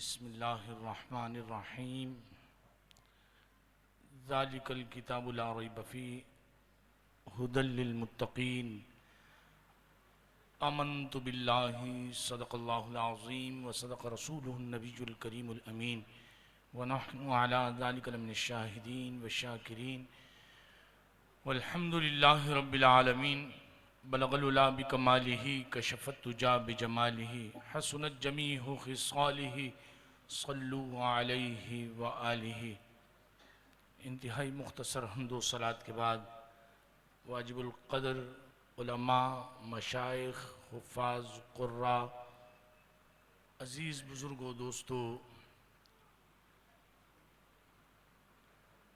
بسم اللہ الرحمن الرحیم ذالک الکتاب لا ریب فیہ ھدی للمتقین آمنت باللہ صدق اللہ العظیم وصدق رسولہ النبی الکریم الامین ونحن علی ذالک لمن الشاہدین والشاکرین والحمد للہ رب العالمین بلغ العلا بکمالہ کشف الدجی بجمالہ حسنت جمیع خصالہ صلو علیہ وآلہ۔ انتہائی مختصر حمد و صلاۃ کے بعد واجب القدر علماء، مشائخ، حفاظ، قراء، عزیز بزرگوں، دوستو،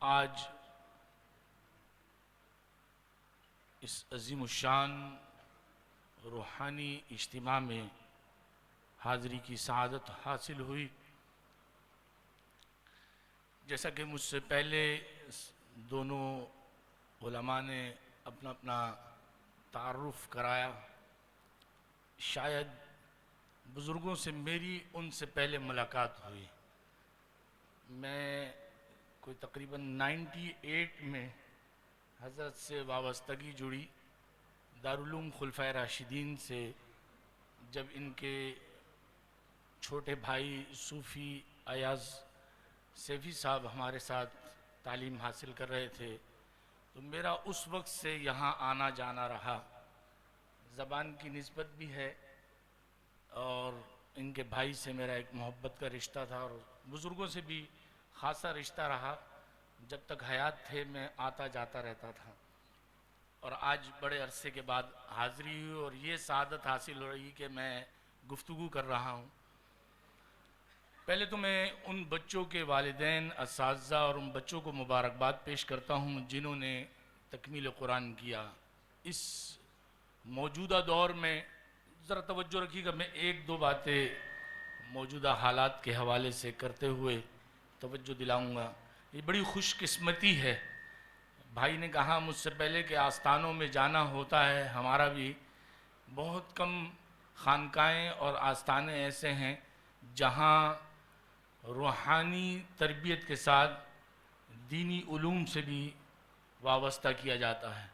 آج اس عظیم الشان روحانی اجتماع میں حاضری کی سعادت حاصل ہوئی۔ جیسا کہ مجھ سے پہلے دونوں علماء نے اپنا اپنا تعارف کرایا، شاید بزرگوں سے میری ان سے پہلے ملاقات ہوئی۔ میں کوئی تقریباً 98 میں حضرت سے وابستگی جڑی، دارالعلوم خلفائے راشدین سے، جب ان کے چھوٹے بھائی صوفی ایاز سیفی صاحب ہمارے ساتھ تعلیم حاصل کر رہے تھے، تو میرا اس وقت سے یہاں آنا جانا رہا۔ زبان کی نسبت بھی ہے اور ان کے بھائی سے میرا ایک محبت کا رشتہ تھا، اور بزرگوں سے بھی خاصا رشتہ رہا۔ جب تک حیات تھے میں آتا جاتا رہتا تھا، اور آج بڑے عرصے کے بعد حاضری ہوئی اور یہ سعادت حاصل ہو رہی کہ میں گفتگو کر رہا ہوں۔ پہلے تو میں ان بچوں کے والدین، اساتذہ اور ان بچوں کو مبارکباد پیش کرتا ہوں جنہوں نے تکمیل قرآن کیا۔ اس موجودہ دور میں ذرا توجہ رکھیے گا، میں ایک دو باتیں موجودہ حالات کے حوالے سے کرتے ہوئے توجہ دلاؤں گا۔ یہ بڑی خوش قسمتی ہے، بھائی نے کہا مجھ سے پہلے کہ آستانوں میں جانا ہوتا ہے، ہمارا بھی بہت کم خانقاہیں اور آستانے ایسے ہیں جہاں روحانی تربیت کے ساتھ دینی علوم سے بھی وابستہ کیا جاتا ہے۔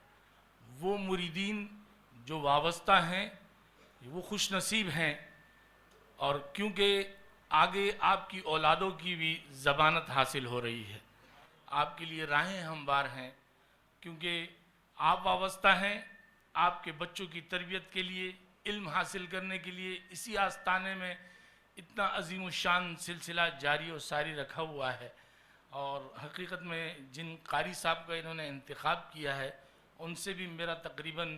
وہ مریدین جو وابستہ ہیں وہ خوش نصیب ہیں، اور کیونکہ آگے آپ کی اولادوں کی بھی ضمانت حاصل ہو رہی ہے، آپ کے لیے راہیں ہموار ہیں، کیونکہ آپ وابستہ ہیں آپ کے بچوں کی تربیت کے لیے، علم حاصل کرنے کے لیے۔ اسی آستانے میں اتنا عظیم الشان سلسلہ جاری و ساری رکھا ہوا ہے، اور حقیقت میں جن قاری صاحب کا انہوں نے انتخاب کیا ہے ان سے بھی میرا تقریباً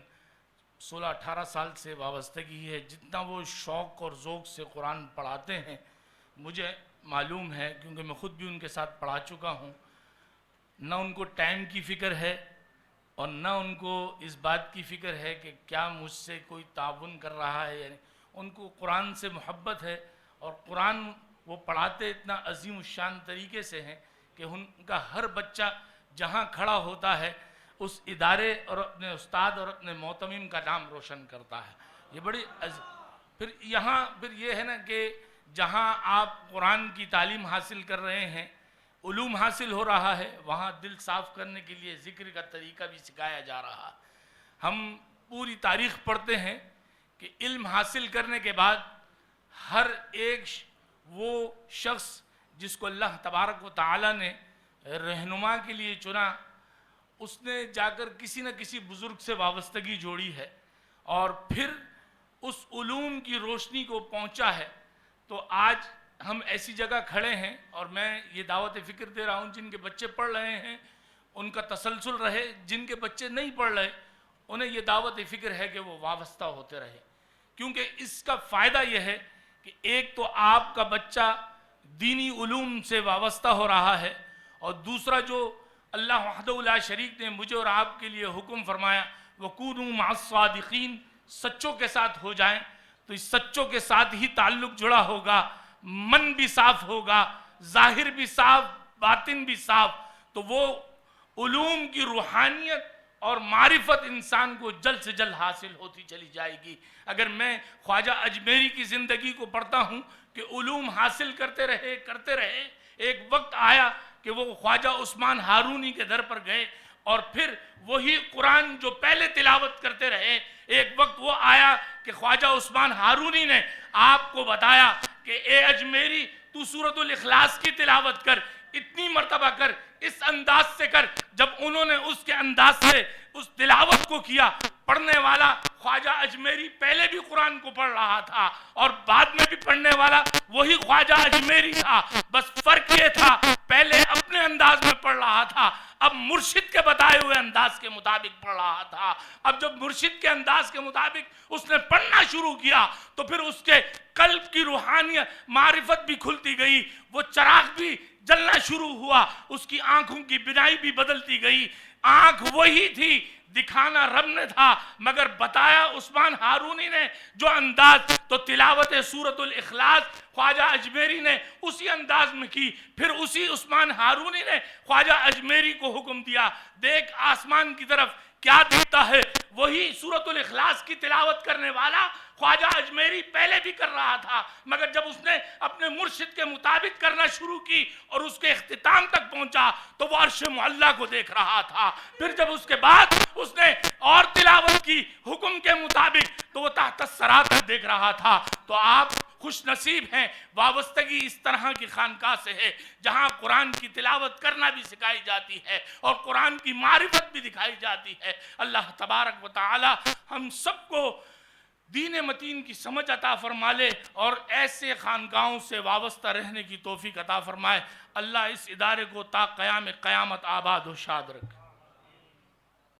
16-18 سال سے وابستگی ہے۔ جتنا وہ شوق اور ذوق سے قرآن پڑھاتے ہیں مجھے معلوم ہے، کیونکہ میں خود بھی ان کے ساتھ پڑھا چکا ہوں۔ نہ ان کو ٹائم کی فکر ہے اور نہ ان کو اس بات کی فکر ہے کہ کیا مجھ سے کوئی تعاون کر رہا ہے، یعنی ان کو قرآن سے محبت ہے، اور قرآن وہ پڑھاتے اتنا عظیم الشان طریقے سے ہیں کہ ان کا ہر بچہ جہاں کھڑا ہوتا ہے اس ادارے اور اپنے استاد اور اپنے معتمم کا نام روشن کرتا ہے۔ یہ بڑی پھر یہ ہے نا کہ جہاں آپ قرآن کی تعلیم حاصل کر رہے ہیں، علوم حاصل ہو رہا ہے، وہاں دل صاف کرنے کے لیے ذکر کا طریقہ بھی سکھایا جا رہا ہے۔ ہم پوری تاریخ پڑھتے ہیں کہ علم حاصل کرنے کے بعد ہر ایک وہ شخص جس کو اللہ تبارک و تعالی نے رہنما کے لیے چنا، اس نے جا کر کسی نہ کسی بزرگ سے وابستگی جوڑی ہے، اور پھر اس علوم کی روشنی کو پہنچا ہے۔ تو آج ہم ایسی جگہ کھڑے ہیں، اور میں یہ دعوت فکر دے رہا ہوں جن کے بچے پڑھ رہے ہیں ان کا تسلسل رہے، جن کے بچے نہیں پڑھ رہے انہیں یہ دعوت فکر ہے کہ وہ وابستہ ہوتے رہے، کیونکہ اس کا فائدہ یہ ہے کہ ایک تو آپ کا بچہ دینی علوم سے وابستہ ہو رہا ہے، اور دوسرا جو اللہ وحدہ لا شریک نے مجھے اور آپ کے لیے حکم فرمایا وَكُونُوا مَعَ الصَّادِقِينَ، سچوں کے ساتھ ہو جائیں، تو اس سچوں کے ساتھ ہی تعلق جڑا ہوگا، من بھی صاف ہوگا، ظاہر بھی صاف، باطن بھی صاف، تو وہ علوم کی روحانیت اور معرفت انسان کو جلد سے جلد حاصل ہوتی چلی جائے گی۔ اگر میں خواجہ اجمیری کی زندگی کو پڑھتا ہوں کہ علوم حاصل کرتے رہے، ایک وقت آیا کہ وہ خواجہ عثمان ہارونی کے در پر گئے، اور پھر وہی قرآن جو پہلے تلاوت کرتے رہے، ایک وقت وہ آیا کہ خواجہ عثمان ہارونی نے آپ کو بتایا کہ اے اجمیری تو سورۃ الاخلاص کی تلاوت کر، اتنی مرتبہ کر، اس انداز سے کر۔ جب انہوں نے اس کے انداز سے اس تلاوت کو کیا، پڑھنے والا خواجہ اجمیری پہلے بھی قرآن کو پڑھ رہا تھا اور بعد میں بھی پڑھنے والا وہی خواجہ اجمیری تھا، بس فرق یہ تھا پہلے اپنے انداز میں پڑھ رہا تھا، اب مرشد کے بتائے ہوئے انداز کے مطابق پڑھ رہا تھا۔ اب جب مرشد کے انداز کے مطابق اس نے پڑھنا شروع کیا تو پھر اس کے قلب کی روحانیت، معرفت بھی کھلتی گئی، وہ چراغ بھی جلنا شروع ہوا، اس کی آنکھوں کی بینائی بھی بدلتی گئی۔ آنکھ وہی تھی، دکھانا رب نے تھا، مگر بتایا عثمان ہارونی نے جو انداز، تو تلاوت سورۃ الاخلاص خواجہ اجمیری نے اسی انداز میں کی۔ پھر اسی عثمان ہارونی نے خواجہ اجمیری کو حکم دیا، دیکھ آسمان کی طرف کیا دکھتا ہے؟ وہی سورۃ الاخلاص کی تلاوت کرنے والا خواجہ اجمیری پہلے بھی کر رہا تھا، مگر جب اس نے اپنے مرشد کے مطابق کرنا شروع کی اور اس کے اختتام تک پہنچا تو وہ عرش معلیٰ کو دیکھ رہا تھا۔ پھر جب اس کے بعد اس نے اور تلاوت کی حکم کے مطابق تو وہ تحت الثری تک دیکھ رہا تھا۔ تو آپ خوش نصیب ہیں، وابستگی اس طرح کی خانقاہ سے ہے جہاں قرآن کی تلاوت کرنا بھی سکھائی جاتی ہے اور قرآن کی معرفت بھی دکھائی جاتی ہے۔ اللہ تبارک و تعالی ہم سب کو دین متین کی سمجھ عطا فرما لے اور ایسے خانقاہوں سے وابستہ رہنے کی توفیق عطا فرمائے۔ اللہ اس ادارے کو تا قیام قیامت آباد و شاد رکھے۔